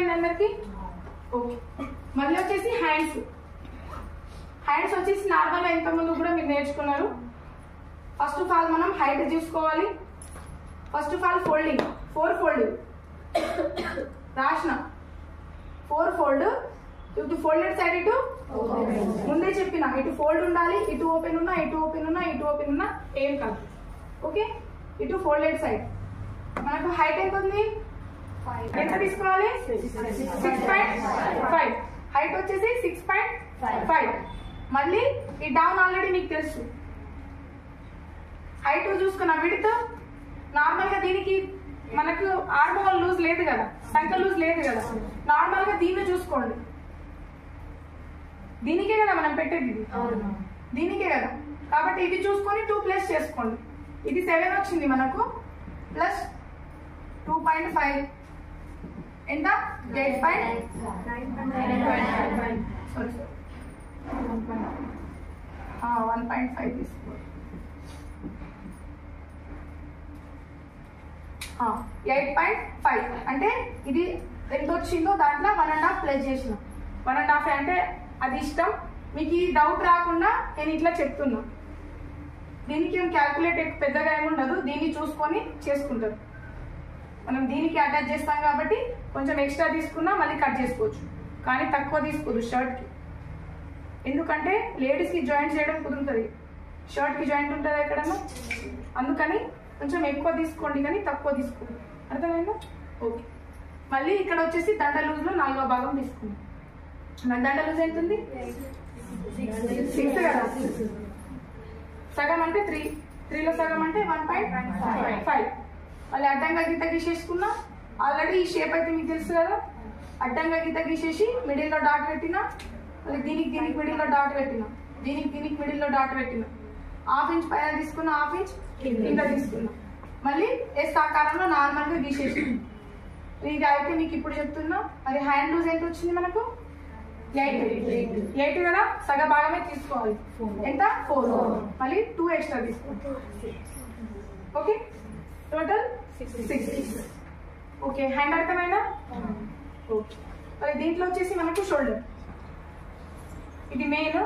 అర్థమైంది అందరికి? ఓకే. మళ్ళీ వచ్చేసి హ్యాండ్స్. హ్యాండ్స్ వచ్చేసి నార్మల్గా ఇంతకుముందు కూడా మీరు నేర్చుకున్నారు. ఫస్ట్ ఆఫ్ ఆల్ మనం హైట్ చూసుకోవాలి. First of all folding, 4 folding రాసిన 4 ఫోల్డ్. ఇటు ఫోల్డెడ్ సైడ్ ఇటు ముందే చెప్పిన ఇటు ఫోల్డ్ ఉండాలి, ఇటు ఓపెన్ ఉన్నా, ఇటు ఓపెన్ ఉన్నా, ఇటు ఓపెన్ ఉన్నా ఏం కాదు. ఓకే, ఇటు ఫోల్డెడ్ సైడ్. మనకు హైట్ ఎంత ఉంది? ఎంత తీసుకోవాలి? 6.5. హైట్ వచ్చేసి 6.5. మళ్ళీ ఈ డౌన్ ఆల్రెడీ మీకు తెలుసు. హైట్ చూసుకున్నా, విడ్త్ నార్మల్ గా దీనికి మనకు ఆర్మోల్ లూజ్ లేదు కదా, సంఖ్య లూజ్ లేదు కదా, నార్మల్ గా దీన్ని చూసుకోండి. దీనికే కదా మనం పెట్టేది, దీనికే కదా. కాబట్టి ఇది చూసుకొని 2 ప్లస్ చేసుకోండి. ఇది 7 వచ్చింది మనకు, ప్లస్ 2.5 ఎంత? 1.5 తీసుకోండి. 8.5 అంటే ఇది ఎంత వచ్చిందో దాంట్లో 1.5 ప్లస్ చేసిన. 1.5 అంటే అది ఇష్టం మీకు. ఈ డౌట్ రాకుండా నేను ఇట్లా చెప్తున్నా. దీనికి ఏం క్యాల్కులేట్ పెద్దగా ఏముండదు, దీన్ని చూసుకొని చేసుకుంటారు. మనం దీనికి అటాచ్ చేస్తాం కాబట్టి కొంచెం ఎక్స్ట్రా తీసుకున్నా మళ్ళీ కట్ చేసుకోవచ్చు, కానీ తక్కువ తీసుకోదు షర్ట్కి. ఎందుకంటే లేడీస్కి జాయింట్ చేయడం కుదురుతుంది, షర్ట్కి జాయింట్ ఉంటుంది ఎక్కడన్నా. అందుకని కొంచెం ఎక్కువ తీసుకోండి కానీ తక్కువ తీసుకోండి. అర్థమైందా? ఓకే. మళ్ళీ ఇక్కడ వచ్చేసి దండ లూజ్లో 4వ భాగం తీసుకుందాం. మన దండ లూజ్ ఎంత ఉంది? 6 కదా. సగం అంటే 3, 3లో సగం అంటే 1.5. మళ్ళీ అడ్డంగా గీత గీసేసుకున్నా. ఆల్రెడీ ఈ షేప్ అయితే మీకు తెలుసు కదా. అడ్డంగా గీత గీసేసి మిడిల్లో డాట్ పెట్టినా, మళ్ళీ దీనికి మిడిల్లో డాట్ పెట్టినా, దీనికి మిడిల్లో డాట్ పెట్టినా. 1/2 ఇంచ్ పైన తీసుకున్నా, 1/2 ఇంచ్ కింద తీసుకున్నా. మళ్ళీ ఎస్ ఆకారంలో నార్మల్గా గీసేసి. ఇది అయితే మీకు ఇప్పుడు చెప్తున్నా. మరి హ్యాండ్ లూజ్ ఎంత వచ్చింది మనకు? 8 కదా. సగ భాగమే తీసుకోవాలి. ఎంత? 4. మళ్ళీ 2 ఎక్స్ట్రా తీసుకోవాలి. Okay, total 6. ఓకే, హ్యాండ్ అర్థమైనా? ఓకే. మరి దీంట్లో వచ్చేసి మనకు షోల్డర్. ఇది మెయిన్.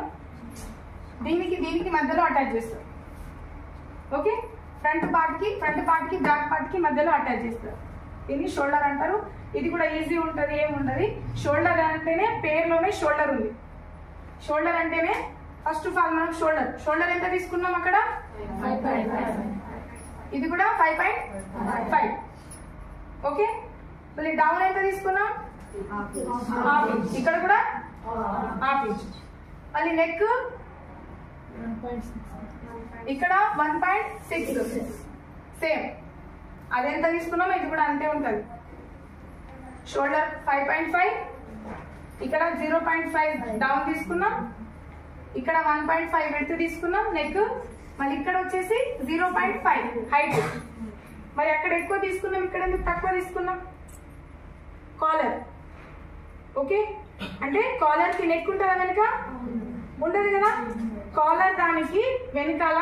దీనికి మధ్యలో అటాచ్ చేస్తారు. ఓకే, ఫ్రంట్ పార్ట్కి బ్యాక్ పార్ట్కి మధ్యలో అటాచ్ చేస్తారు. దీన్ని షోల్డర్ అంటారు. ఇది కూడా ఈజీ ఉంటుంది, ఏముండదు. షోల్డర్ అంటేనే పేరులోనే షోల్డర్ ఉంది. షోల్డర్ అంటేనే ఫస్ట్ ఆఫ్ ఆల్ మనం షోల్డర్ ఎంత తీసుకున్నాం అక్కడ? 5.5. ఇది కూడా 5.5. ఓకే, మళ్ళీ డౌన్ ఎంత తీసుకున్నాం? 1/2 ఇంచ్. ఇక్కడ కూడా 1/2 ఇంచ్. మళ్ళీ నెక్ ఇక్కడ 1.6. సేమ్ అదెంత తీసుకున్నామో ఇది కూడా అంతే ఉంటుంది. షోల్డర్ 5.5, ఇక్కడ 0.5 డౌన్ తీసుకున్నాం, ఇక్కడ 1.5 విడ్త్ తీసుకున్నాం నెక్. మళ్ళీ ఇక్కడ వచ్చేసి 0.5 హైట్. మరి అక్కడ ఎక్కువ తీసుకున్నాం, ఇక్కడ ఎందుకు తక్కువ తీసుకున్నాం? కాలర్. ఓకే, అంటే కాలర్కి నెక్ ఉంటుందా వెనుక? ఉండదు కదా. కాలర్ దానికి వెనకాల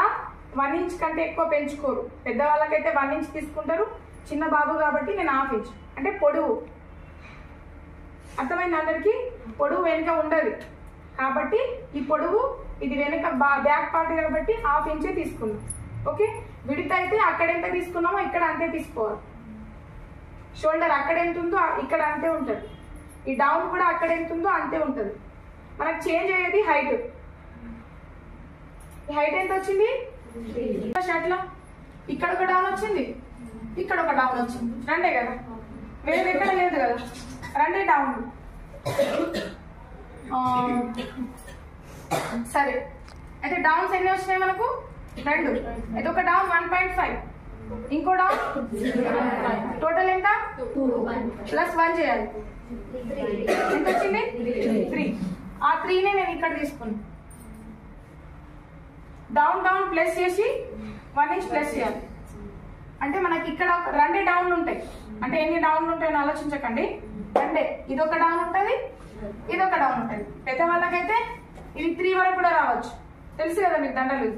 1 ఇంచ్ కంటే ఎక్కువ పెంచుకోరు. పెద్దవాళ్ళకైతే 1 ఇంచ్ తీసుకుంటారు. చిన్న బాబు కాబట్టి నేను 1/2 ఇంచ్ అంటే పొడవు. అర్థమైంది అందరికి? పొడవు వెనుక ఉండదు కాబట్టి ఈ పొడవు ఇది వెనుక బ్యాక్ పార్ట్ కాబట్టి 1/2 ఇంచే తీసుకున్నాం. ఓకే, విడత అయితే అక్కడ ఎంత తీసుకున్నామో ఇక్కడ అంతే తీసుకోవాలి. షోల్డర్ అక్కడ ఎంత ఉందో ఇక్కడ అంతే ఉంటుంది. ఈ డౌన్ కూడా అక్కడ ఎంత ఉందో అంతే ఉంటుంది. మనకు చేంజ్ అయ్యేది హైట్. ఈ హైట్ ఎంత వచ్చింది? షర్ట్లో ఇక్కడ ఒక డౌన్ వచ్చింది, ఇక్కడ ఒక డౌన్ వచ్చింది. రెండే కదా, వేరే ఎక్కడ లేదు కదా, రెండే డౌన్. సరే, అయితే డౌన్స్ ఎన్ని వచ్చినాయి మనకు? 2. అయితే ఒక డౌన్ 1.5, ఇంకో డౌన్ టోటల్ ఎంత? 2 ప్లస్ 1 చేయాలి. ఎంత వచ్చింది? 3. ఆ 3నే నేను ఇక్కడ తీసుకున్నాను. డౌన్ ప్లస్ చేసి 1 ఇంచ్ ప్లస్ చేయాలి. అంటే మనకి ఇక్కడ 2 డౌన్లు ఉంటాయి. అంటే ఎన్ని డౌన్లు ఉంటాయని ఆలోచించకండి, 2. ఇదొక డౌన్ ఉంటుంది, ఇదొక డౌన్ ఉంటుంది. పెద్దవాళ్ళకైతే ఇది 3 వరకు కూడా రావచ్చు, తెలుసు కదా మీకు దండలు.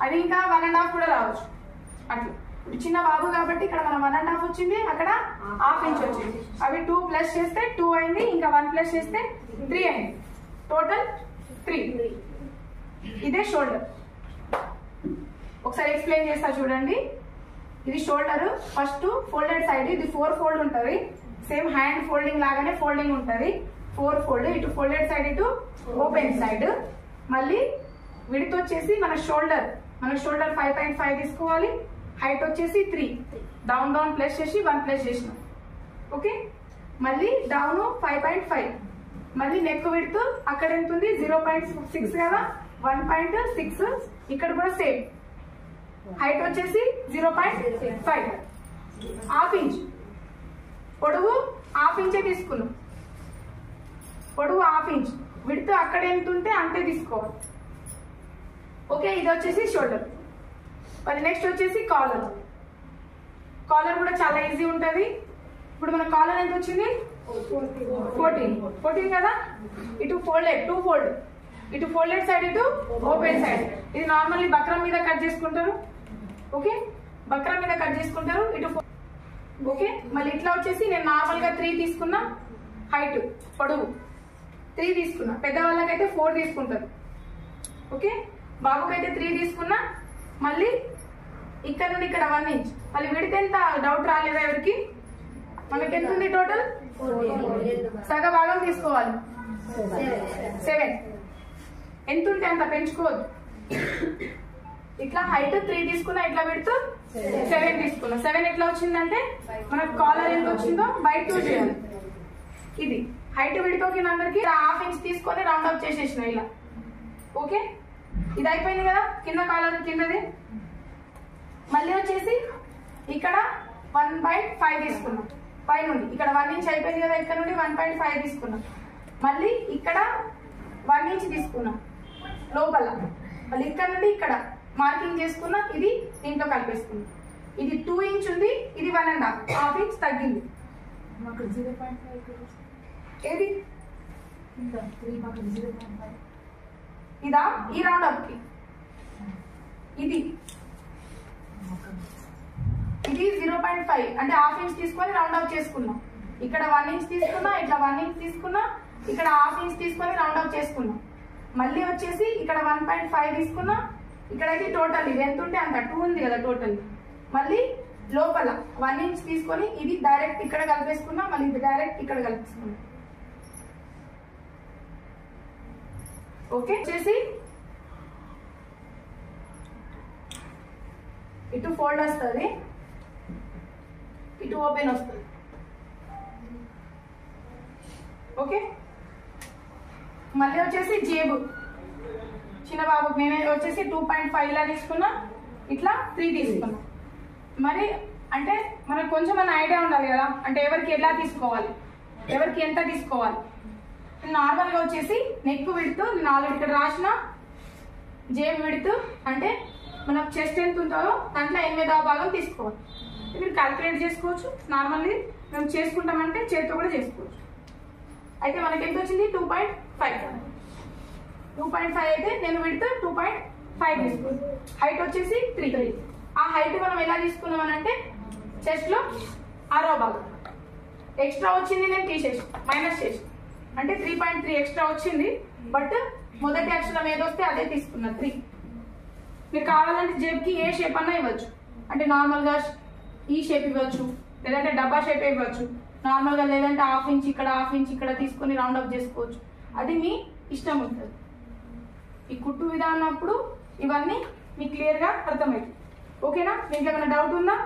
అది ఇంకా 1.5 కూడా రావచ్చు. అట్లా చిన్న బాబు కాబట్టి ఇక్కడ మనం 1.5 వచ్చింది, అక్కడ ½ ఇంచ్ వచ్చింది. అవి 2 ప్లస్ చేస్తే 2 అయింది, ఇంకా 1 ప్లస్ చేస్తే 3 అయింది. టోటల్ 3. ఇదే షోల్డర్. ఒకసారి ఎక్స్ప్లెయిన్ చేస్తా చూడండి. ఇది షోల్డర్. ఫస్ట్ ఫోల్డెడ్ సైడ్, ఇది 4 ఫోల్డ్ ఉంటుంది. సేమ్ హ్యాండ్ ఫోల్డింగ్ లాగానే ఫోల్డింగ్ ఉంటుంది. 4 ఫోల్డ్, ఇటు ఫోల్డెడ్ సైడ్, ఇటు ఓపెన్ సైడ్. మళ్ళీ విడ్త్ వచ్చేసి మన షోల్డర్ 5.5 తీసుకోవాలి. హైట్ వచ్చేసి 3. డౌన్ ప్లస్ చేసి 1 ప్లస్ చేసినాం. ఓకే, మళ్ళీ డౌన్ 5.5. మళ్ళీ నెక్ విడ్త్ అక్కడ ఎంత ఉంది 0.6 కదా, 1.6. ఇక్కడ కూడా సేమ్. హైట్ వచ్చేసి 0.5. ½ ఇంచ్. పొడవు ½ ఇంచే తీసుకున్నాం. పొడవు ½ ఇంచ్. విడ్త్ అక్కడ ఎంత ఉంటే అంతే తీసుకోవాలి. ఓకే, ఇది వచ్చేసి షోల్డర్. మరి నెక్స్ట్ వచ్చేసి కాలర్. కాలర్ కూడా చాలా ఈజీ ఉంటుంది. ఇప్పుడు మన కాలర్ ఎంత వచ్చింది 14 కదా. ఇటు ఫోల్డెడ్ 2 ఫోల్డ్, ఇటు ఫోల్డెడ్ సైడ్, ఇటు ఓపెన్ సైడ్. ఇది నార్మల్లీ బక్రం మీద కట్ చేసుకుంటారు. ఓకే, బక్రం మీద కట్ చేసుకుంటారు. ఇటు ఓకే, మళ్ళీ ఇట్లా వచ్చేసి నేను నార్మల్ గా 3 తీసుకున్నా. హైట్ పొడవు 3 తీసుకున్నా. పెద్దవాళ్ళకైతే 4 తీసుకుంటారు. ఓకే, బాబుకైతే 3 తీసుకున్నా. మళ్ళీ ఇక్కడ నుండి ఇక్కడ 1 ఇంచ్. మళ్ళీ విడితే ఎంత డౌట్ రాలేదా ఎవరికి? మనకి ఎంత ఉంది టోటల్? సగ భాగం తీసుకోవాలి. 7. ఎంత ఉంటే అంత పెంచుకోవద్దు. ఇట్లా హైట్ 3 తీసుకున్నా, ఇట్లా విడుతూ 7 తీసుకున్నా. 7 ఎట్లా వచ్చిందంటే మనకు కాలర్ ఎంత వచ్చిందో బై 2 చేయాలి. ఇది హైట్ విడితోకి అందరికి ½ ఇంచ్ తీసుకొని రౌండ్ అప్ చేసేసిన ఇలా. ఓకే, ఇది అయిపోయింది కదా కింద కాలర్ కిందది. మళ్ళీ వచ్చేసి ఇక్కడ 1.5 తీసుకున్నాం. పై నుండి ఇక్కడ 1 ఇంచ్ అయిపోయింది కదా, ఇక్కడ నుండి 1.5 తీసుకున్నాం. మళ్ళీ ఇక్కడ 1 ఇంచ్ తీసుకున్నాం లోపల. మళ్ళీ ఇక్కడ నుండి ఇక్కడ మార్కింగ్ చేసుకున్నా. ఇది దీంట్లో కలిపేసుకున్నాం. ఇది 2 ఇంచ్ ఉంది, ఇది 1.5 ఇంచ్ తగ్గింది. ఏది ఇదా? ఈ రౌండ్ అప్ కి ఇది 0.5 అంటే ½ ఇంచ్ తీసుకొని రౌండ్ అప్ చేసుకున్నాం. ఇక్కడ 1 ఇంచ్ తీసుకున్నా, ఇట్లా 1 ఇంచ్ తీసుకున్నా, ఇక్కడ ½ ఇంచ్ తీసుకొని రౌండ్ అప్ చేసుకున్నాం. మళ్ళీ వచ్చేసి ఇక్కడ 1.5 తీసుకున్నా. ఇక్కడైతే టోటల్ ఇది ఎంత ఉంటే అంత 2 ఉంది కదా టోటల్. మళ్ళీ లోపల 1 ఇంచ్ తీసుకొని ఇది డైరెక్ట్ ఇక్కడ కలిపేసుకున్నా. మళ్ళీ ఇది డైరెక్ట్ ఇక్కడ కలిపేసుకున్నా. ఓకే, వచ్చేసి ఇటు ఫోల్డ్ వస్తుంది, ఇటు ఓపెన్ వస్తుంది. ఓకే, మళ్ళీ వచ్చేసి జేబు చిన్న బాబుకి నేను వచ్చేసి 2.5 ఇలా తీసుకున్నా, ఇట్లా 3 తీసుకున్నా. మరి అంటే మనకు కొంచెం మన ఐడియా ఉండాలి కదా, అంటే ఎవరికి ఎలా తీసుకోవాలి, ఎవరికి ఎంత తీసుకోవాలి. నార్మల్గా వచ్చేసి నెక్ విడ్త్ నేను ఆల్రెడీ ఇక్కడ రాసిన. జేబు విడ్త్ అంటే మనకు చెస్ట్ ఎంత ఉంటుందో దాంట్లో 8వ భాగం తీసుకోవాలి. మీరు క్యాల్కులేట్ చేసుకోవచ్చు. నార్మల్లీ మేము చేసుకుంటామంటే చేతితో కూడా చేసుకోవచ్చు. అయితే మనకి ఎంత వచ్చింది 2.5. 2.5 అయితే నేను విడ్త్ 2.5 తీసుకున్నాను. హైట్ వచ్చేసి 3. ఆ హైట్ మనం ఎలా తీసుకున్నామని అంటే చెస్ట్ లో 6వ భాగం ఎక్స్ట్రా వచ్చింది, నేను తీసేసి మైనస్ చేసి అంటే 3.3 ఎక్స్ట్రా వచ్చింది. బట్ మొదటి అక్షరం ఏదొస్తే అదే తీసుకున్నా 3. మీరు కావాలంటే జేబుకి ఏ షేప్ అన్నా ఇవ్వచ్చు. అంటే నార్మల్గా ఈ షేప్ ఇవ్వచ్చు, లేదంటే డబ్బా షేప్ ఇవ్వచ్చు నార్మల్గా, లేదంటే ½ ఇంచ్ ఇక్కడ ½ ఇంచ్ ఇక్కడ తీసుకొని రౌండ్ అప్ చేసుకోవచ్చు. అది మీ ఇష్టం ఉంటుంది. ఈ కుట్టు విధానం అప్పుడు ఇవన్నీ మీకు క్లియర్గా అర్థమవుతుంది. ఓకేనా? మీకు ఏమైనా డౌట్ ఉందా?